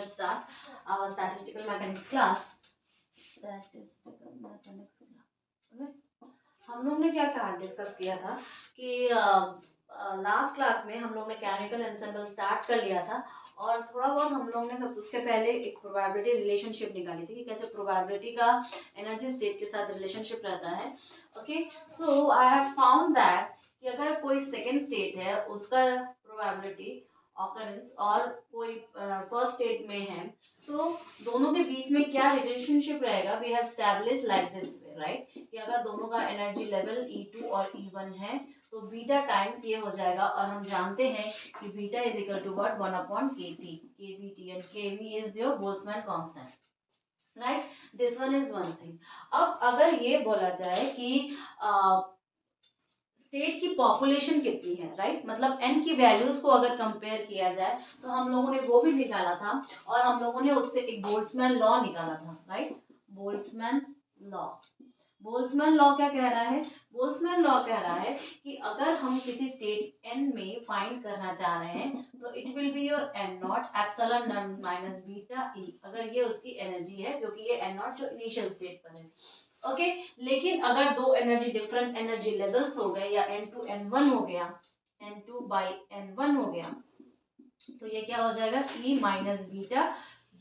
let's start our statistical mechanics class. Statistical mechanics class. Okay. हम लोग ने क्या डिस्कस किया था कि लास्ट क्लास में हम लोग ने केमिकल एंसेंबल स्टार्ट कर लिया था और थोड़ा बहुत हम लोग ने सब उसके पहले एक प्रोबेबिलिटी रिलेशनशिप निकाली थी कि कैसे प्रोबेबिलिटी का एनर्जी स्टेट के साथ रिलेशनशिप रहता है. Okay, so I have found that कि अगर कोई सेकेंड स्टेट है उसका प्रोबेबिलिटी ऑकरेंस और कोई फर्स्ट स्टेट में है तो दोनों के बीच में क्या रिलेशनशिप रहेगा. We have establish like this way, right, कि अगर दोनों का एनर्जी लेवल E2 और E1 है तो बीटा टाइम्स ये हो जाएगा और हम जानते हैं कि beta is equal to what 1/kT, kBT and kV is your Boltzmann constant, right. This one is one thing. अब अगर ये बोला जाए कि स्टेट की पॉपुलेशन कितनी है, राइट, मतलब n की वैल्यूज को अगर कंपेयर किया जाए तो हम लोगों ने वो भी निकाला था और हम लोगों ने उससे एक बोल्ट्जमैन लॉ निकाला था, right. Boltzmann law. Boltzmann law क्या कह रहा है? बोल्ट्जमैन लॉ कह रहा है कि अगर हम किसी स्टेट n में फाइंड करना चाह रहे हैं तो it will be your n not epsilon not minus beta e, अगर ये उसकी एनर्जी है जो कि ये n नॉट जो इनिशियल स्टेट पर है. ओके, लेकिन अगर दो एनर्जी डिफरेंट एनर्जी लेवल्स हो गए या n2 n1 हो गया, n2 by n1 हो गया तो ये क्या हो जाएगा? e minus beta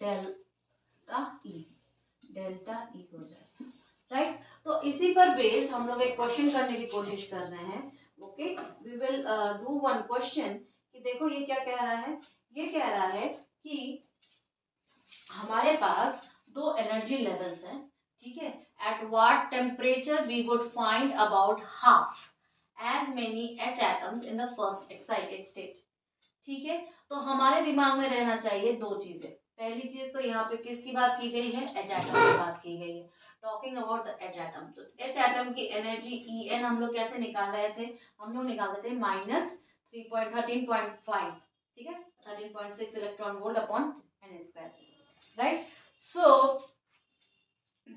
delta e, delta e हो जाएगा, राइट. तो इसी पर बेस्ड हम लोग एक क्वेश्चन करने की कोशिश कर रहे हैं. Okay, we will do one question कि देखो ये क्या कह रहा है. ये कह रहा है कि हमारे पास दो एनर्जी लेवल्स हैं, ठीक है. At what temperature we would find about half as many H atoms in the first excited state. ठीक है, तो हमारे दिमाग में रहना चाहिए दो चीजें. पहली चीज तो यहाँ पे किसकी बात की गई है? H एटम की बात की गई है. Talking about the H atom, तो H एटम की एनर्जी En हम लोग कैसे निकाल रहे थे? हम लोग निकालते थे माइनस 13.5, ठीक है, 13.6 electron volt upon n square से, राइट. सो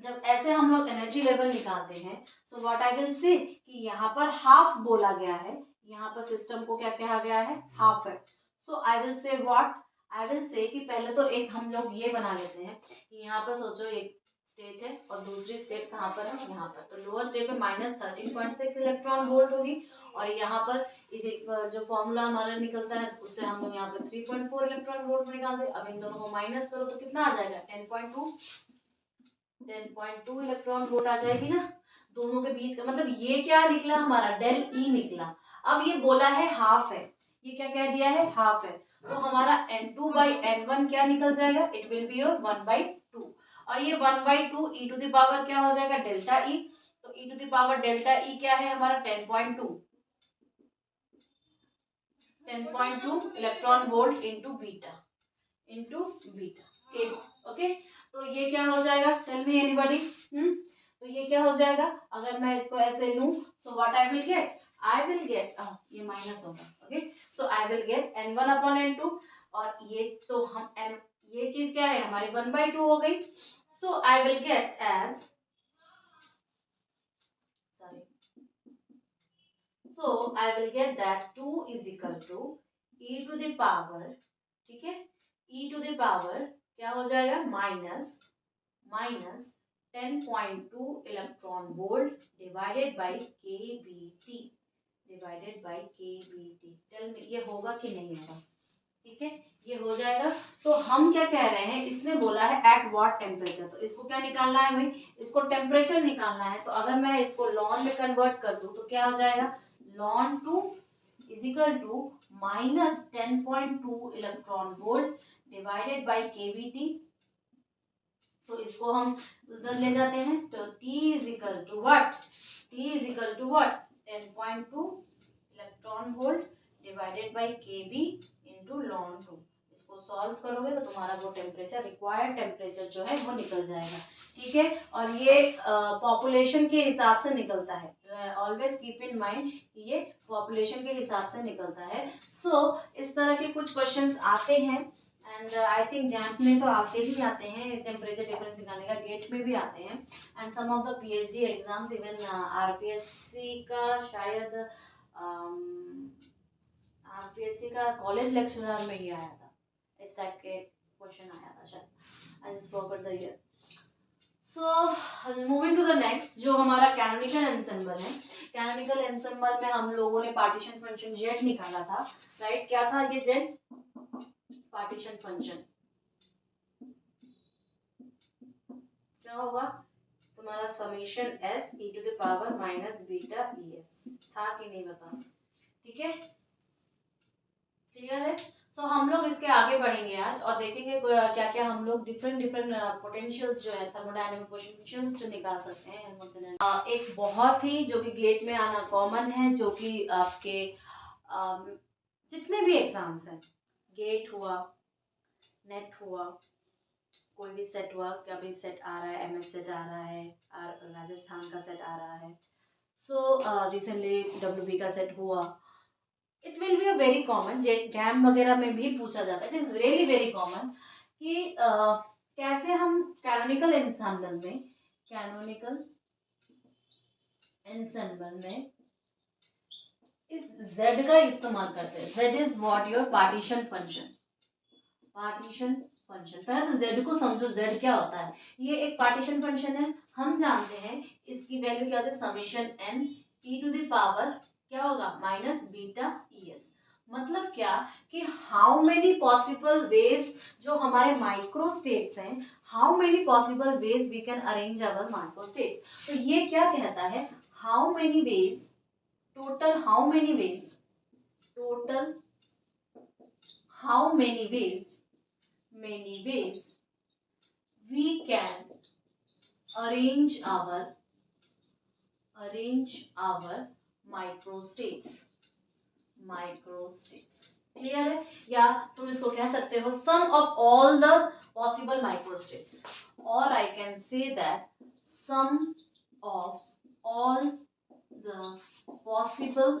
जब ऐसे हम लोग एनर्जी लेवल निकालते हैं so what I will say कि यहाँ पर हाफ बोला गया है, यहाँ पर सिस्टम को क्या कहा गया है? हाफ है. So I will say what, I will say कि पहले तो एक हम लोग ये बना लेते हैं कि यहाँ पर सोचो एक स्टेट है और दूसरी स्टेट कहाँ पर है? यहाँ पर. तो लोअर स्टेट में माइनस 13.6 इलेक्ट्रॉन वोल्ट होगी और यहाँ पर इस जो फॉर्मूला हमारा निकलता है उससे हम लोग यहाँ पर 3.4 इलेक्ट्रॉन वोल्ट निकालते. अब इन दोनों को माइनस करो तो कितना आ जाएगा? 10.2 इलेक्ट्रॉन वोल्ट आ जाएगी ना दोनों के बीच का. मतलब ये क्या निकला हमारा? डेल ई निकला. अब ये बोला है हाफ है, ये क्या कह दिया है? हाफ है. तो हमारा n2 by n1 क्या निकल जाएगा? इट विल बी योर 1/2 और ये 1/2 e टू द पावर क्या हो जाएगा? Delta E. तो e to the power delta E क्या है हमारा? 10.2 electron volt into beta K. Okay, तो ये क्या हो जाएगा? Tell me anybody. तो ये क्या हो जाएगा अगर मैं इसको ऐसे लूं? So what I will gate? I will gate, ये माइनस होगा. Okay, so I will gate n1 upon n2 और ये तो हम n, ये चीज क्या है हमारी 1/2 हो गई. So I will get as, sorry, so I will get that 2 is equal to e to the power, ठीक है, e टू द पावर क्या हो जाएगा? Minus 10.2 electron volt divided by kBT, tell me ये होगा कि नहीं होगा? ठीक है, ये हो जाएगा. तो हम क्या कह रहे हैं? इसने बोला है एट व्हाट टेम्परेचर, तो इसको क्या निकालना है हमें? इसको टेम्परेचर निकालना है. तो अगर मैं इसको लॉन में कन्वर्ट कर दूं तो क्या हो जाएगा? ln 2 is equal to minus 10.2 electron volt divided by kBT. तो इसको हम उधर ले जाते हैं तो T is equal to what? T is equal to what? 10.2 electron volt divided by kB into ln 2. इसको सॉल्व करोगे तो तुम्हारा वो टेम्परेचर, रिक्वायर्ड टेम्परेचर जो है वो निकल जाएगा. ठीक है, और ये पॉपुलेशन के हिसाब से निकलता है. ऑलवेज कीप इन माइंड कि ये पॉपुलेशन के हिसाब से निकलता है. सो इस तरह के कुछ क्वेश्चंस आते हैं एंड आई थिंक जैम्प में तो आते ही आते हैं, टेम्परेचर डिफरेंस निकालने का गेट में भी आते हैं. And some of the PhD exams even RPSC का शायद RPSC का कॉलेज लेक्चरर में ही आया था इस टाइप के क्वेश्चन आया था शायद, I just forgot the year. So moving to the next, जो हमारा कैनोनिकल एंसेंबल है। कैनोनिकल एंसेंबल में हम लोगों ने पार्टीशन फंक्शन जेड निकाला था, राइट? क्या था ये जेड? पार्टीशन फंक्शन क्या होगा तुम्हारा? Summation S E to the power minus beta E S था कि नहीं बता? ठीक है, क्लियर है? सो हम लोग इसके आगे बढ़ेंगे आज और देखेंगे क्या क्या हम लोग डिफरेंट पोटेंशियल्स जो है थर्मोडायनामिक पोटेंशियल्स जो निकाल सकते हैं। एक बहुत ही जो कि गेट में आना कॉमन है, जो कि आपके जितने भी एग्जाम्स हैं, गेट हुआ, नेट हुआ, कोई भी सेट हुआ, क्या भी सेट आ रहा है, एमएच सेट आ रहा है, राजस्थान का सेट आ रहा है, सो रिसेंटली डब्ल्यूबी का सेट हुआ, it will be a very common, jam वगैरह में भी पूछा जाता है, it is really very common कि कैसे हम कैनोनिकल एंसेंबल में इस z का इस्तेमाल करते हैं। z is what? Your partition function. पहले तो z को समझो, z क्या होता है। ये एक पार्टीशन फंक्शन है, हम जानते हैं इसकी वैल्यू क्या होती है, summation n e to the power क्या होगा, माइनस बीटा ई एस। मतलब क्या कि हाउ मेनी पॉसिबल वेज, जो हमारे माइक्रो स्टेट्स हैं, how many possible ways we can arrange our micro states. तो ये क्या कहता है, how many ways, total how many ways we can arrange our microstates। Clear है? या तुम इसको कह सकते हो sum of all the possible microstates, और I can say that sum of all the possible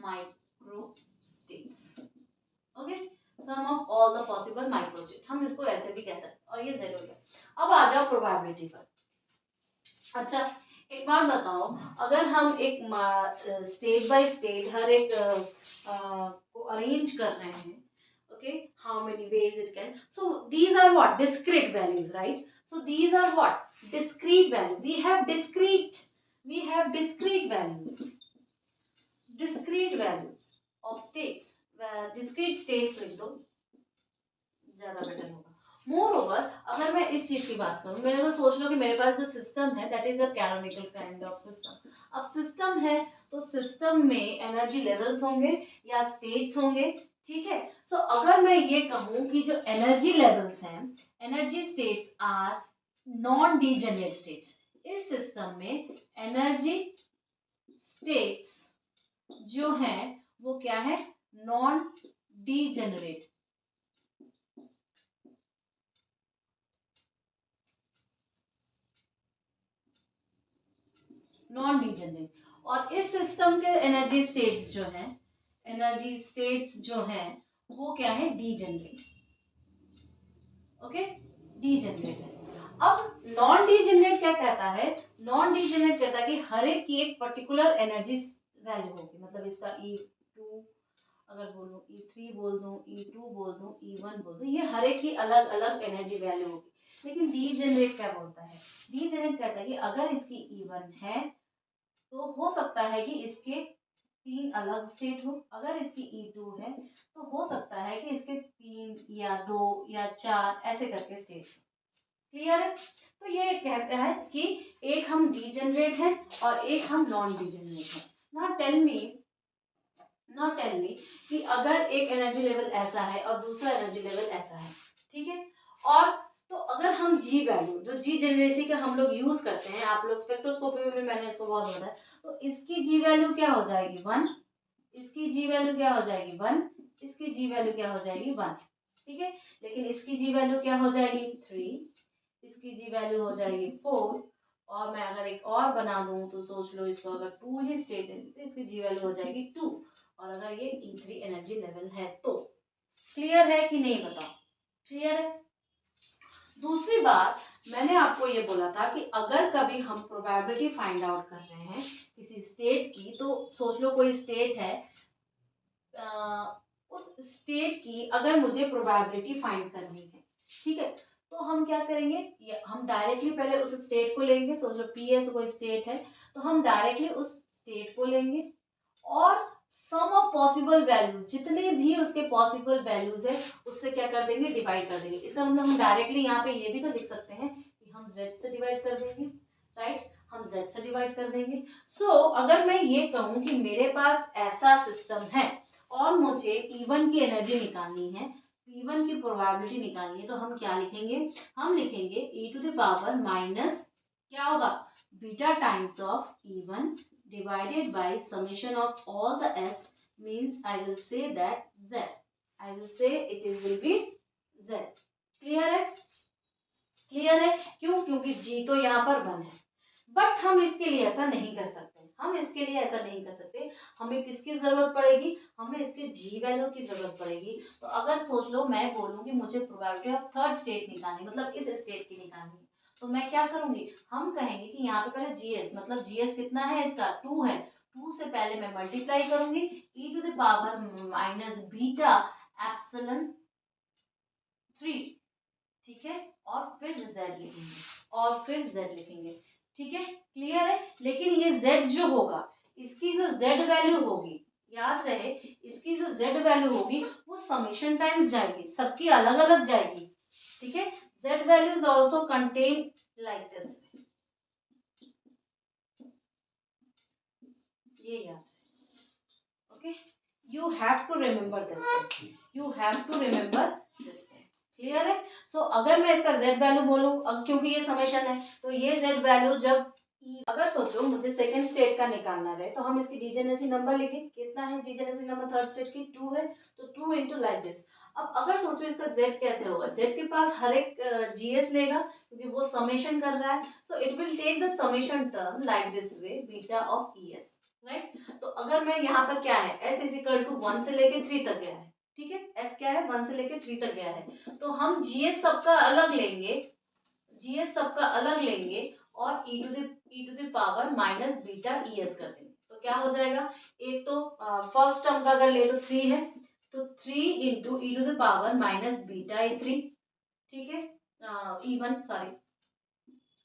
microstates। Okay, sum of all the possible microstate, हम इसको ऐसे भी कह सकते हैं, और ये z हो गया। अब आ जाओ प्रोबेबिलिटी पर। अच्छा, एक बात बताओ, अगर हम एक स्टेट बाय स्टेट हर एक को अरेंज कर रहे हैं, okay, how many ways it can, so these are what? Discrete values, right? So these are what? Discrete value. We have discrete values of states, discrete states लिख दो, ज्यादा better होगा। More over, अगर मैं इस चीज की बात करूं, मेरे को सोच लो कि मेरे पास जो सिस्टम है that is a canonical kind of system. अब सिस्टम है तो सिस्टम में एनर्जी लेवल्स होंगे या स्टेट्स होंगे, ठीक है? सो अगर मैं ये कहूं कि जो एनर्जी लेवल्स हैं, energy states are non degenerate states, इस सिस्टम में एनर्जी स्टेट्स जो हैं वो क्या है, नॉन डीजेनरेट। और इस सिस्टम के एनर्जी स्टेट्स जो हैं वो क्या है, डीजेनरेट। ओके, डीजेनरेट है। अब नॉन डीजेनरेट क्या कहता है, नॉन डीजेनरेट कहता है कि हर एक की एक पर्टिकुलर एनर्जी वैल्यू होगी, मतलब इसका E2 अगर बोलूं, E3 बोल दूं, E2 बोल दूं, E1 बोल दूं, ये हर एक की अलग अलग एनर्जी वैल्यू होगी। लेकिन डीजेनरेट क्या बोलता है, डीजेनरेट कहता है कि अगर इसकी E1 है तो हो सकता है कि इसके 3 अलग स्टेट हो, अगर इसकी E2 है तो हो सकता है कि इसके 3 या 2 या 4 ऐसे करके स्टेट्स। क्लियर है? तो ये कहता है कि एक हम डीजेनरेट हैं और एक हम नॉन डीजेनरेट हैं। नाउ टेल मी कि अगर एक एनर्जी लेवल ऐसा है और दूसरा एनर्जी लेवल ऐसा है, ठीक है? और तो अगर हम जी वैल्यू, जो जी जनरेसी का हम लोग यूज करते हैं, आप लोग स्पेक्ट्रोस्कोपी में भी मैंने इसको बहुत बताया, तो इसकी जी वैल्यू क्या हो जाएगी, 1, इसकी जी वैल्यू क्या हो जाएगी, 1, इसकी जी वैल्यू क्या हो जाएगी, 1, ठीक है? लेकिन इसकी जी वैल्यू क्या हो जाएगी, 3, इसकी जी वैल्यू हो जाएगी 4, और मैं अगर एक और बना दूं तो सोच लो, इसको अगर 2 ही स्टेट है तो इसकी जी वैल्यू हो जाएगी 2, और अगर ये E3 एनर्जी लेवल है तो। क्लियर है कि नहीं बताओ? क्लियर है? दूसरी बात, मैंने आपको ये बोला था कि अगर कभी हम प्रोबेबिलिटी फाइंड आउट कर रहे हैं किसी स्टेट की, तो सोच लो कोई स्टेट है, उस स्टेट की अगर मुझे प्रोबेबिलिटी फाइंड करनी है, ठीक है, तो हम क्या करेंगे, हम डायरेक्टली पहले उस स्टेट को लेंगे। सोच लो पी एस कोई स्टेट है, तो हम डायरेक्टली उस स्टेट को लेंगे और सम ऑफ पॉसिबल वैल्यूज, जितने भी उसके पॉसिबल वैल्यूज है उससे क्या कर देंगे, डिवाइड कर देंगे। इसका मतलब हम डायरेक्टली यहाँ पे ये भी तो लिख सकते हैं कि हम z से डिवाइड कर देंगे, राइट, हम z से डिवाइड कर देंगे। सो अगर मैं ये कहूँ कि मेरे पास ऐसा सिस्टम है और मुझे E1 की एनर्जी निकालनी है, P1 की प्रोबेबिलिटी निकालनी है, तो हम क्या लिखेंगे, हम लिखेंगे e to the power minus क्या होगा, beta times of E1 divided by summation of all the s, means I will say that z, I will say will be z। Clear है, क्लियर है, क्यों, क्योंकि g तो यहाँ पर 1 है, बट हम इसके लिए ऐसा नहीं कर सकते, हम इसके लिए ऐसा नहीं कर सकते, हमें किसकी जरूरत पड़ेगी, हमें इसके जी वैल्यू की जरूरत पड़ेगी। तो अगर सोच लो मैं बोलूँ कि मुझे प्रोबेबिलिटी ऑफ थर्ड स्टेट निकालनी, मतलब इस स्टेट की निकालनी, तो मैं क्या करूंगी, हम कहेंगे कि यहाँ पे पहले जीएस, मतलब जीएस कितना है इसका 2 है, 2 से पहले मैं मल्टीप्लाई करूंगी e to the power minus beta epsilon 3, ठीक है, और फिर z लिखेंगे, और फिर z लिखेंगे, ठीक है, क्लियर है। लेकिन ये z जो होगा, इसकी जो z वैल्यू होगी, याद रहे, इसकी जो z वैल्यू होगी वो समेशन टाइम्स जाएगी, सबकी अलग अलग जाएगी, ठीक है। z value is also contain like this, ये याद, okay, you have to remember this, you have to remember this, clear है। सो अगर मैं इसका z वैल्यू बोलूँ, क्योंकि ये समेशन है, तो ये z वैल्यू जब अगर सोचो मुझे सेकंड स्टेट का निकालना रहे, तो हम इसकी डीजेनेसी नंबर लिखे, कितना है डीजेनेसी नंबर थर्ड स्टेट की 2 है, तो 2 इंटू लाइक दिस। अब अगर सोचो इसका z कैसे होगा, z के पास हर एक जीएस लेगा क्योंकि वो समेशन कर रहा है, so it will take the summation term like this way, beta of E S, right. तो अगर मैं यहाँ पर क्या है, s इज इक्वल टू 1 से लेके 3 तक गया है, ठीक है, s क्या है 1 से लेके 3 तक गया है, तो हम जीएस सबका अलग लेंगे, जीएस सबका अलग लेंगे और e to the power minus beta E S कर देंगे, तो क्या हो जाएगा, एक तो फर्स्ट टर्म का अगर ले तो 3 है, तो 3 into E to the power minus beta E3, ठीक है, E1 सॉरी,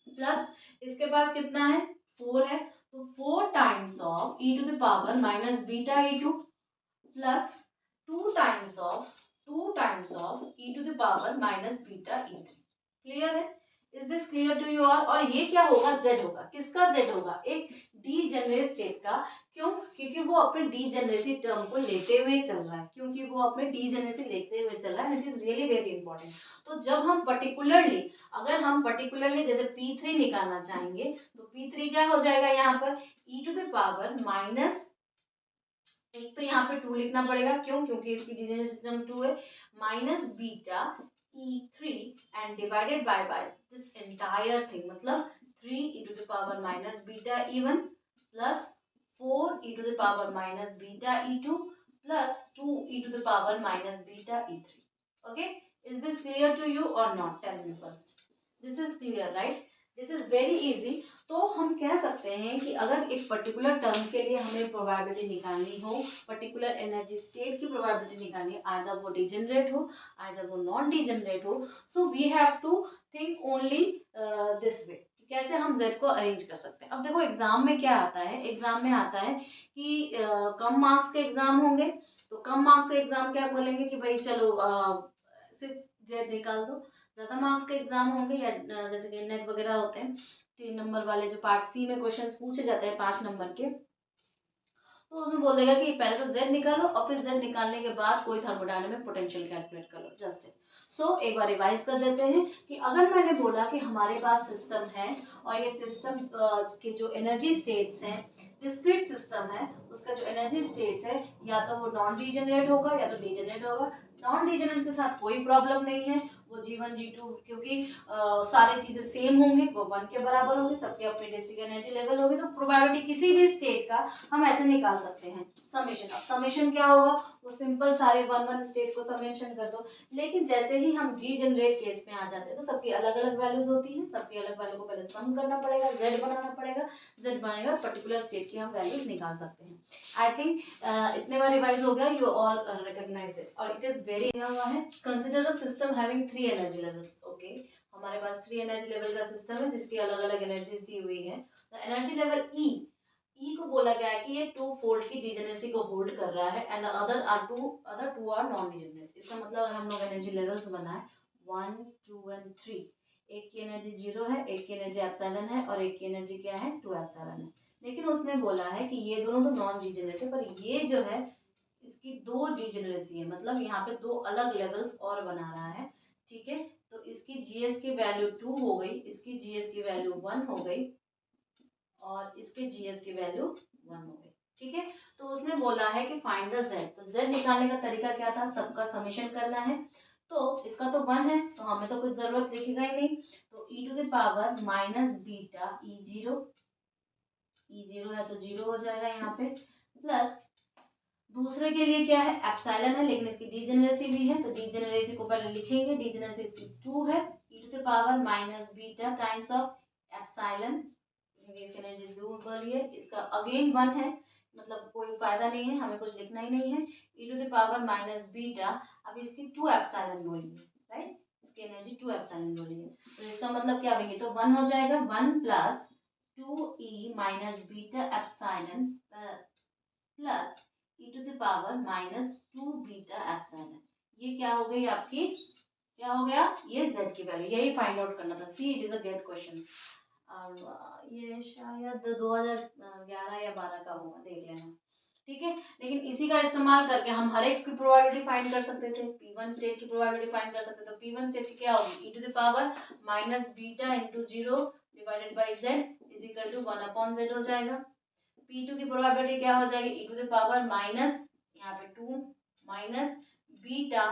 प्लस इसके पास कितना है 4 है, तो 4 times of e to the power minus beta E2 plus 2 times of e to the power minus beta E3, clear है, is this clear to you all. और ये क्या होगा, z होगा, किसका z होगा, एक डीजेनरेट स्टेट का, क्यों, क्योंकि वो अपने डीजेनरेसी टर्म को लेते हुए चल रहा है, क्योंकि वो अपने डीजेनरेसी लेते हुए चल रहा है, it is really very important. तो जब हम पर्टिकुलरली, अगर हम पर्टिकुलरली जैसे P3 निकालना चाहेंगे, तो P3 क्या हो जाएगा यहाँ पर e to the power minus, एक तो यहाँ पे 2 लिखना पड़ेगा, क्यों, क्योंकि इसकी डीजेनरेसी टर्म 2 है, minus beta E3 and divided by this entire thing, मतलब 3 e to the power minus beta E1 plus 4 e to the power minus beta E2 plus 2 e to the power minus beta E3, okay, is this clear to you और not, tell me first, this is clear right, this is very easy. तो हम कह सकते हैं कि अगर एक particular term के लिए हमें प्रोबेबिलिटी निकालनी हो, पर्टिकुलर एनर्जी स्टेट की प्रोबेबिलिटी निकालनी है, आइदर वो डिजेनरेट हो आइदर वो नॉन डिजेनरेट हो, so we have to think only this way, कैसे हम z को अरेंज कर सकते हैं। अब देखो एग्जाम में क्या आता है, एग्जाम में आता है कि कम मार्क्स के एग्जाम होंगे, तो कम मार्क्स के एग्जाम क्या बोलेंगे कि भाई चलो सिर्फ z निकाल दो, ज़्यादा मार्क्स के एग्जाम होंगे या जैसे कि नेट वगैरह होते हैं 3 नंबर वाले जो पार्ट सी में क्वेश्चंस पूछे जाते हैं 5 नंबर के, तो उसमें बोल देगा कि पहले तो z निकालो और फिर z निकालने के बाद कोई थर्मोडायनामिक पोटेंशियल कैलकुलेट कर लो, जस्ट सो एक बार रिवाइज कर देते हैं कि अगर मैंने बोला कि हमारे पास सिस्टम है और ये सिस्टम के जो एनर्जी स्टेट्स हैं, डिस्क्रीट सिस्टम है, उसका जो एनर्जी स्टेट्स है या तो वो नॉन डीजेनरेट होगा या तो डीजेनरेट होगा, नॉन डीजेनरेट के साथ कोई प्रॉब्लम नहीं है, वो G1 G2 क्योंकि सारी चीज़ें सेम होंगी, वो 1 के बराबर होगी, सबके अपनी डिस्क्रीट एनर्जी लेवल होगी, तो प्रोबेबिलिटी किसी भी स्टेट का हम ऐसे निकाल सकते हैं समेशन। अब समेशन क्या होगा, वो सिंपल सारे 1 स्टेट को समेशन कर दो, लेकिन जैसे ही हम डीजेनरेट केस में आ जाते हैं तो सबकी अलग अलग वैल्यूज होती हैं, सबकी अलग वैल्यू को पहले सम करना पड़ेगा, z बनाना पड़ेगा, z बनेगा पर्टिकुलर स्टेट की हम वैल्यूज निकाल सकते हैं। आई थिंक इतने बार रिवाइज हो गया, यू ऑल रिकॉग्नाइज इट। और इट इज वेरी दिया हुआ है consider a system having 3 energy levels. Okay, हमारे पास 3 एनर्जी लेवल का सिस्टम है जिसकी अलग अलग एनर्जीज दी हुई है। तो एनर्जी लेवल ई को बोला गया है कि ये 2 फोल्ड की डिजेनरेसी को होल्ड कर रहा है and the other two are non degenerate. इसका मतलब अगर हम लोग एनर्जी लेवल्स बनाए 1 2 एंड 3, एक की एनर्जी 0 है, एक की एनर्जी एप्सिलॉन है और एक की एनर्जी क्या है 2 एप्सिलॉन है। लेकिन उसने बोला है कि ये दोनों तो नॉन डिजेनरेट है, पर ये जो है इसकी 2 डिजेनरेसी है, मतलब यहाँ पे 2 अलग लेवल्स और बना रहा है। ठीक है, तो इसकी जीएस की वैल्यू 2 हो गई, इसकी जीएस की वैल्यू 1 हो गई और इसके जीएस की वैल्यू 1 हो गई। ठीक है, तो उसने बोला है कि फाइंड द जेड। तो जेड निकालने का तरीका क्या था, सबका समेशन करना है। तो इसका तो 1 है तो हमें तो कुछ जरूरत लिखेगा ही नहीं। तो e to the power minus beta E zero है तो 0 हो जाएगा यहाँ पे, प्लस दूसरे के लिए क्या है एप्सिलॉन है, लेकिन इसकी डीजेनरेसी भी है तो डीजेनरेसी को पहले लिखेंगे। डीजेनरेसी इसकी 2 है, ई to the power minus beta times of epsilon, इसकी एनर्जी 2 बोली है, इसका अगेन 1 है, मतलब कोई फायदा नहीं है, हमें कुछ लिखना ही नहीं है। ई to the power minus beta, अब इसकी 2 एप्सिलॉन बोली है, राइट, इसकी एनर्जी 2 एप्सिलॉन बोली है। तो इसका मतलब क्या होगी, तो 1 हो जाएगा, 1 plus 2e minus beta epsilon plus e to the power minus 2 beta epsilon. ये क्या हो गई आपकी, क्या हो गया, ये z की वैल्यू, यही फाइंड आउट करना था। See it is a GATE question और ये शायद 2011 या 12 का होगा, देख लेना। ठीक है, लेकिन इसी का इस्तेमाल करके हम हर एक की प्रोबेबिलिटी फाइंड कर सकते थे। P1 स्टेट की प्रोबेबिलिटी फाइंड कर सकते थे। तो P1 स्टेट की क्या होगी, e to the power minus beta into 0 divided by z is equal to 1 upon z हो जाएगा। P2 की प्रोबेबिलिटी क्या हो जाएगी, e to the power minus यहाँ पे 2 minus beta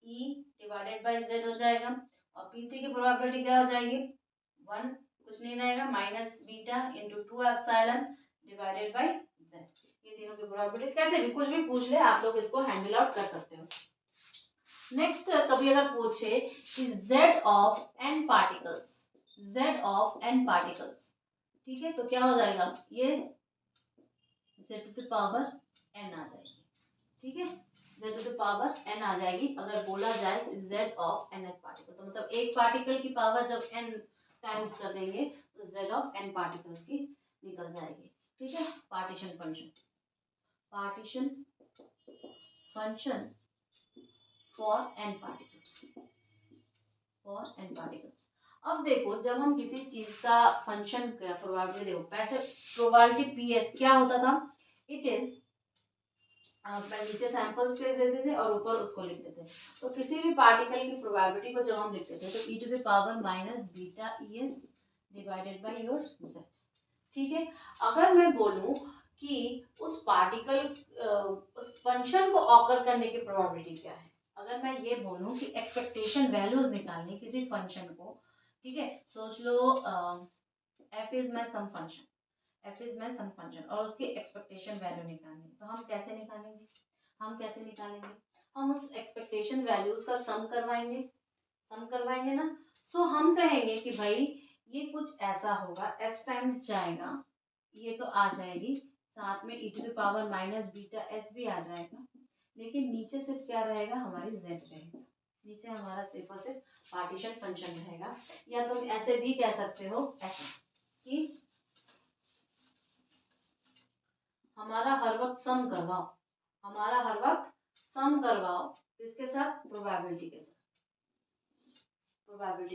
e divided by z हो जाएगा। और P3 की प्रोबेबिलिटी क्या हो जाएगी, 1 कुछ नहीं रहेगा, minus beta into 2 epsilon divided by z। ये तीनों की प्रोबेबिलिटी कैसे भी कुछ भी पूछ ले, आप लोग इसको हैंडल आउट कर सकते हो। नेक्स्ट, कभी अगर पूछे कि z of n particles, z of n particles, ठीक है, तो क्या हो जाएगा, ये z to the power n आ जाएगी। ठीक है, z to the power n आ जाएगी अगर बोला जाए z ऑफ n पार्टिकल। तो मतलब एक पार्टिकल की पावर जब n टाइम्स कर देंगे तो z ऑफ n पार्टिकल्स की निकल जाएगी। ठीक है, partition function for n particles. अब देखो, जब हम किसी चीज का फंक्शन का प्रोबेबिलिटी, देखो पैसे प्रोबेबिलिटी पीएस क्या होता था, इट इज नीचे सैंपल स्पेस देते थे और ऊपर उसको लिखते थे। तो किसी भी पार्टिकल की प्रोबेबिलिटी को जब हम लिखते थे तो e to the power minus beta es divided by your z। ठीक है, अगर मैं बोलूं कि उस पार्टिकल उस फंक्शन को ऑकर करने की प्रोबेबिलिटी क्या है, अगर मैं ये बोलूं कि एक्सपेक्टेशन वैल्यूज निकालनी किसी फंक्शन को, ठीक है, सोच लो f is my some function, और उसकी एक्सपेक्टेशन वैल्यू निकालनी, तो हम कैसे निकालेंगे, हम उस एक्सपेक्टेशन वैल्यूज का सम करवाएंगे ना। सो हम कहेंगे कि भाई ये कुछ ऐसा होगा, s टाइम्स जाएगा, ये तो आ जाएगी, साथ में e to the power minus beta s भी आ जाएगा, लेकिन नीचे सिर्फ क्या रहेगा, हमारी z रहेगा, नीचे हमारा सिर्फ और सिर्फ पार्टीशन फंक्शन रहेगा। या तुम ऐसे भी कह सकते हो ऐसा कि हमारा हर वक्त सम करवाओ, किसके साथ, प्रोबेबिलिटी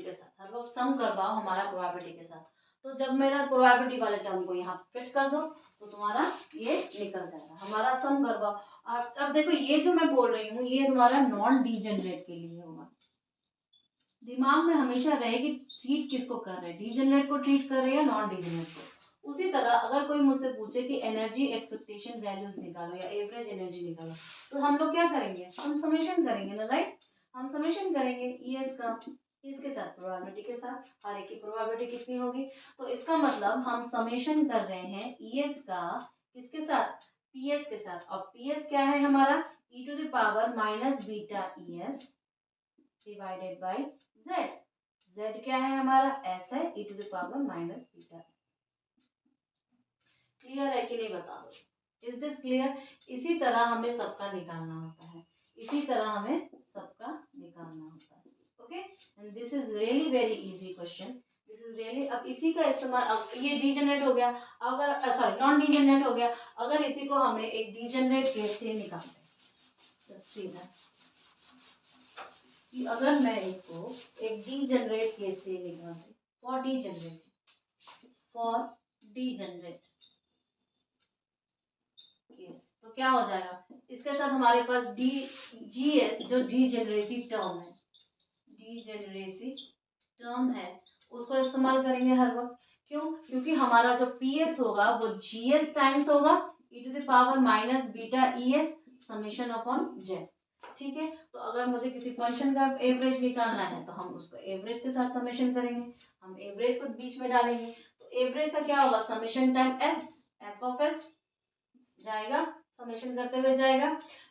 के साथ हर वक्त सम करवाओ हमारा प्रोबेबिलिटी के साथ। तो जब मेरा प्रोबेबिलिटी वाले टर्म को यहाँ फिट कर दो तो तुम्हारा ये निकल जाएगा, हमारा सम करवाओ। और अब देखो ये जो मैं बोल रही हूँ ये तुम्हारा नॉन डीजेनरेट के लिए होगा। दिमाग में हमेशा रहेगी ट्रीट किसको कर रहे हैं, डीजेनरेट को ट्रीट कर रहे हैं या नॉन डीजेनरेट को। उसी तरह अगर कोई मुझसे पूछे कि एनर्जी एक्सपेक्टेशन वैल्यूज निकालो या एवरेज एनर्जी निकालो, तो हम लोग क्या करेंगे, हम समेशन करेंगे ना, राइट, हम समेशन करेंगे ईएस का किसके साथ, प्रोबेबिलिटी के साथ, हर एक की प्रोबेबिलिटी कितनी होगी। तो इसका मतलब हम समेशन कर रहे हैं ईएस का किसके साथ, पीएस के साथ, और पीएस क्या है हमारा, e to the power minus beta E S divided by z। z क्या है हमारा, s है, e to the power minus beta. Clear है कि नहीं, बता दो, इज दिस क्लियर। इसी तरह हमें सबका निकालना होता है, इसी तरह हमें सबका निकालना होता है। Okay, and this is really very easy question, this is really. अब इसी का इस्तेमाल, अब ये डीजेनरेट हो गया, अगर सॉरी नॉन डीजेनरेट हो गया, अगर इसी को हमें एक डीजेनरेट केस के लिए निकालते हैं, सीधा कि अगर मैं इसको एक डीजेनरेट केस के लिए निकालती, for degeneracy, for degenerate case, तो क्या हो जाएगा, इसके साथ हमारे पास डी जी एस जो डीजेनरेसी टर्म है, डीजेनरेसी टर्म है, उसको इस्तेमाल करेंगे हर वक्त। क्यों? क्योंकि हमारा जो पी एस होगा वो जी एस टाइम्स होगा e to the power minus beta E S summation upon Z. ठीक है, तो अगर मुझे किसी फंक्शन का एवरेज निकालना है तो हम उसको एवरेज के साथ समेशन करेंगे, हम एवरेज को बीच में डालेंगे, तो एवरेज का क्या होगा, summation time S, F of S जाएगा, समेशन करते हुए जाएगा,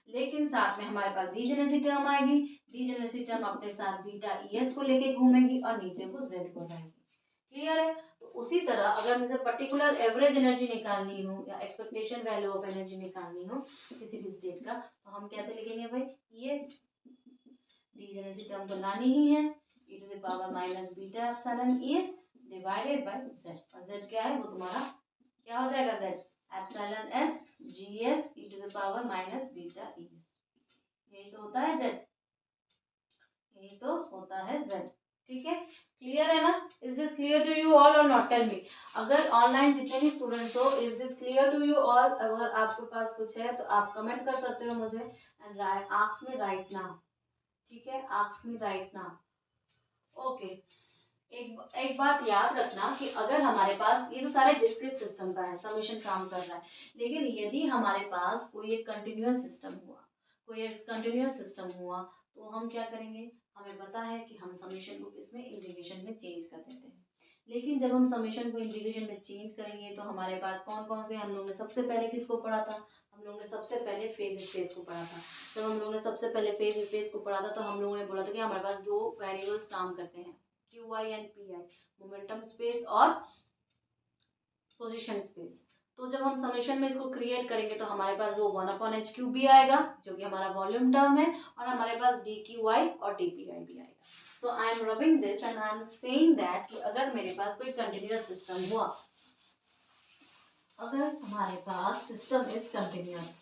लेकिन साथ में हमारे पास डीजेनेरेसी टर्म आएगी, डीजेनेरेसी टर्म अपने साथ बीटा ई एस को लेके घूमेगी और नीचे वो जेड को लाएगी। क्लियर है? तो उसी तरह अगर मुझे पर्टिकुलर एवरेज एनर्जी निकालनी हो या एक्सपेक्टेशन वैल्यू ऑफ एनर्जी निकालनी हो किसी भी स्टेट का, तो हम कैसे लिखेंगे भाई, ई एस, डीजेनेरेसी टर्म तो लानी ही है, ई to the power minus beta epsilon E S divided by Z, और जेड क्या है, वो तुम्हारा क्या हो जाएगा, Z epsilon S G S E to the power minus beta E S, यही तो होता है जेड, यही तो होता है जेड। ठीक है, क्लियर है ना? Is this clear to you all और नॉट? टेल मी, अगर ऑनलाइन जितने भी स्टूडेंट्स हो, is this clear to you all? अगर आपके पास कुछ है तो आप कमेंट कर सकते हो मुझे, and ask me right now. ठीक है, ask me right now. Okay, एक बात याद रखना कि अगर हमारे पास ये तो सारे डिस्क्रीट सिस्टम का है, समेशन काम कर रहा है, लेकिन यदि हमारे पास कोई एक कंटिन्यूअस सिस्टम हुआ, कोई एक कंटिन्यूअस सिस्टम हुआ, तो हम क्या करेंगे, हमें पता है कि हम समेशन को इसमें इंटीग्रेशन में चेंज कर देते हैं, लेकिन जब हम समेशन को इंटीग्रेशन में चेंज करेंगे तो हमारे पास कौन कौन से, हम लोग ने सबसे पहले किसको पढ़ा था, हम लोग ने सबसे पहले फेज स्पेस को पढ़ा था। जब हम लोग ने सबसे पहले फेज स्पेस को पढ़ा था तो हम लोगों ने बोला था कि हमारे पास दो वेरिएबल्स काम करते हैं, Q I and P I, momentum space और पोजीशन स्पेस। तो जब हम समेशन में इसको क्रिएट करेंगे तो हमारे पास वो 1/h³ भी आएगा जो कि हमारा वॉल्यूम टर्म है, और हमारे पास dqi और dpi भी आएगा। So I am rubbing this and I am saying that कि अगर मेरे पास कोई कंटिन्यूअस सिस्टम हुआ, अगर हमारे पास सिस्टम इज कंटिन्यूअस,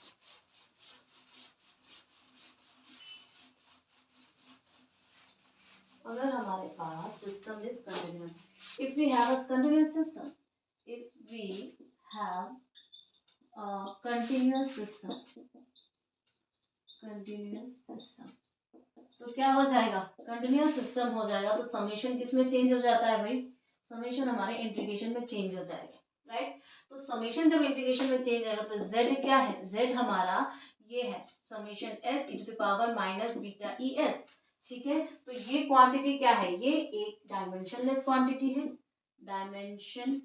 अगर हमारे पास system is continuous, if we have a continuous system, if we have a continuous system, तो क्या हो जाएगा, कंटिन्यूअस सिस्टम हो जाएगा, तो समेशन किस में चेंज हो जाता है भाई, समेशन हमारे इंटीग्रेशन में चेंज हो जाएगा, राइट? तो समेशन जब इंटीग्रेशन में चेंज आएगा तो z क्या है, z हमारा ये है summation s e to the power minus beta E s. ठीक है, तो ये क्वांटिटी क्या है, ये एक डायमेंशनलेस क्वांटिटी है, डायमेंशन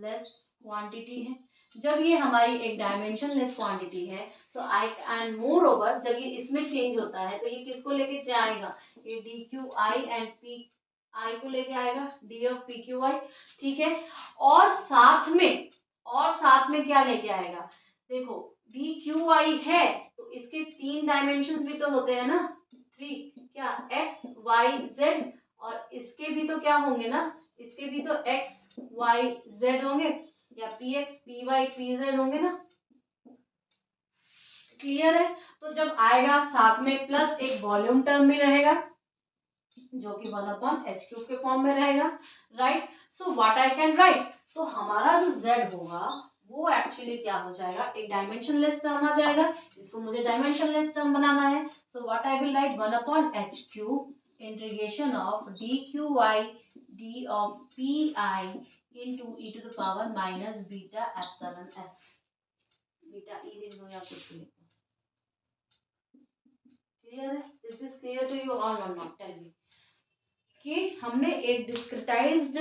लेस क्वांटिटी है। जब ये हमारी एक डायमेंशनलेस क्वांटिटी है तो आई एंड मोर ओवर जब ये इसमें चेंज होता है तो ये किसको लेके जाएगा, ये D Q I and P I को लेके आएगा, D of P Q I. ठीक है, और साथ में क्या लेके आएगा, देखो डी क्यू आई है तो इसके 3 डायमेंशंस भी तो होते हैं ना, 3, क्या एक्स वाई जेड, और इसके भी तो क्या होंगे ना, इसके भी तो एक्स वाई जेड होंगे, या p x p y p z होंगे ना। क्लियर है? तो जब आएगा साथ में प्लस एक वॉल्यूम टर्म भी रहेगा जो कि 1/h³ के फॉर्म में रहेगा, right? So what I can write, तो हमारा जो z होगा वो एक्चुअली क्या हो जाएगा, एक डायमेंशनलेस टर्म आ जाएगा, इसको मुझे डायमेंशनलेस टर्म बनाना है। So what I will write, 1/h³ integration of dqi d of pi into e to the power minus beta epsilon s, beta e लिख दो या कुछ भी लिख दो। क्लियर है? Is this clear to you all और नॉट? टेल मी कि हमने एक डिस्क्रिटाइज्ड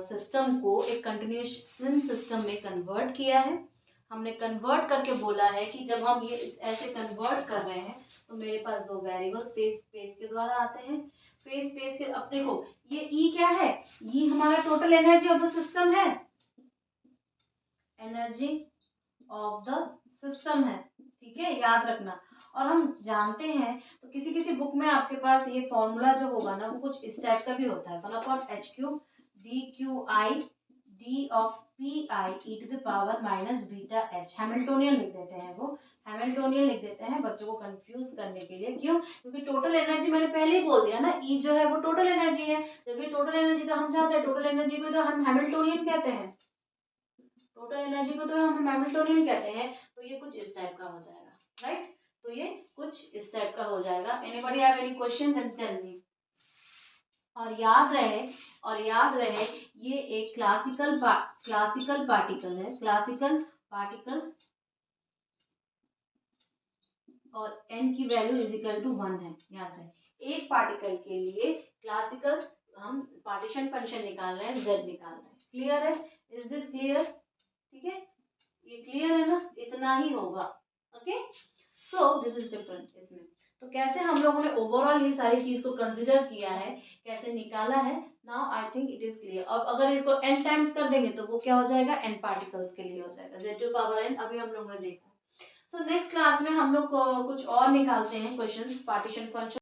सिस्टम को एक कंटिन्यूएशन सिस्टम में कन्वर्ट किया है। हमने कन्वर्ट करके बोला है कि जब हम ये ऐसे कन्वर्ट कर रहे हैं तो मेरे पास दो वेरिएबल्स फेस स्पेस के द्वारा आते हैं, फेस स्पेस के। अब देखो ये ई क्या है, ये हमारा total energy of the system है, एनर्जी ऑफ द सिस्टम है, ठीक है, याद रखना। और हम जानते हैं तो किसी किसी बुक में आपके पास ये फॉर्मूला जो होगा ना वो कुछ इस टाइप का भी होता है, 1/h³ dqi d of p i e to the power minus beta h. Hamiltonian लिख देते हैं, वो हैमिल्टोनियन लिख देते हैं बच्चों को कंफ्यूज करने के लिए। क्यों? क्योंकि टोटल एनर्जी मैंने पहले ही बोल दिया ना, ई जो है वो टोटल एनर्जी है। जब ये टोटल एनर्जी तो हम चाहते हैं, टोटल एनर्जी को तो हम हैमिल्टोनियन कहते हैं, टोटल एनर्जी को तो हम हैमिल्टोनियन कहते हैं। तो ये कुछ इस टाइप का हो जाएगा, राइट। तो ये कुछ इस टाइप का हो जाएगा। Anybody have any question then tell me. और याद रहे ये एक क्लासिकल पार्टिकल है, क्लासिकल पार्टिकल, और n की वैल्यू इज इक्वल टू 1 है। याद रहे एक पार्टिकल के लिए क्लासिकल हम पार्टीशन फंक्शन निकाल रहे हैं, z निकाल रहे हैं। क्लियर है? Is this clear? ठीक है, ये क्लियर है ना, इतना ही होगा। Okay, so this is different इसमें। तो कैसे हम लोगों ने ओवरऑल ये सारी चीज को कंसिडर किया है, कैसे निकाला है, now I think it is clear. अब अगर इसको n टाइम्स कर देंगे तो वो क्या हो जाएगा, n पार्टिकल्स के लिए हो जाएगा, z⁴n अभी हम लोगों ने देखा। सो नेक्स्ट क्लास में हम लोग कुछ और निकालते हैं क्वेश्चंस, पार्टीशन फंक्शन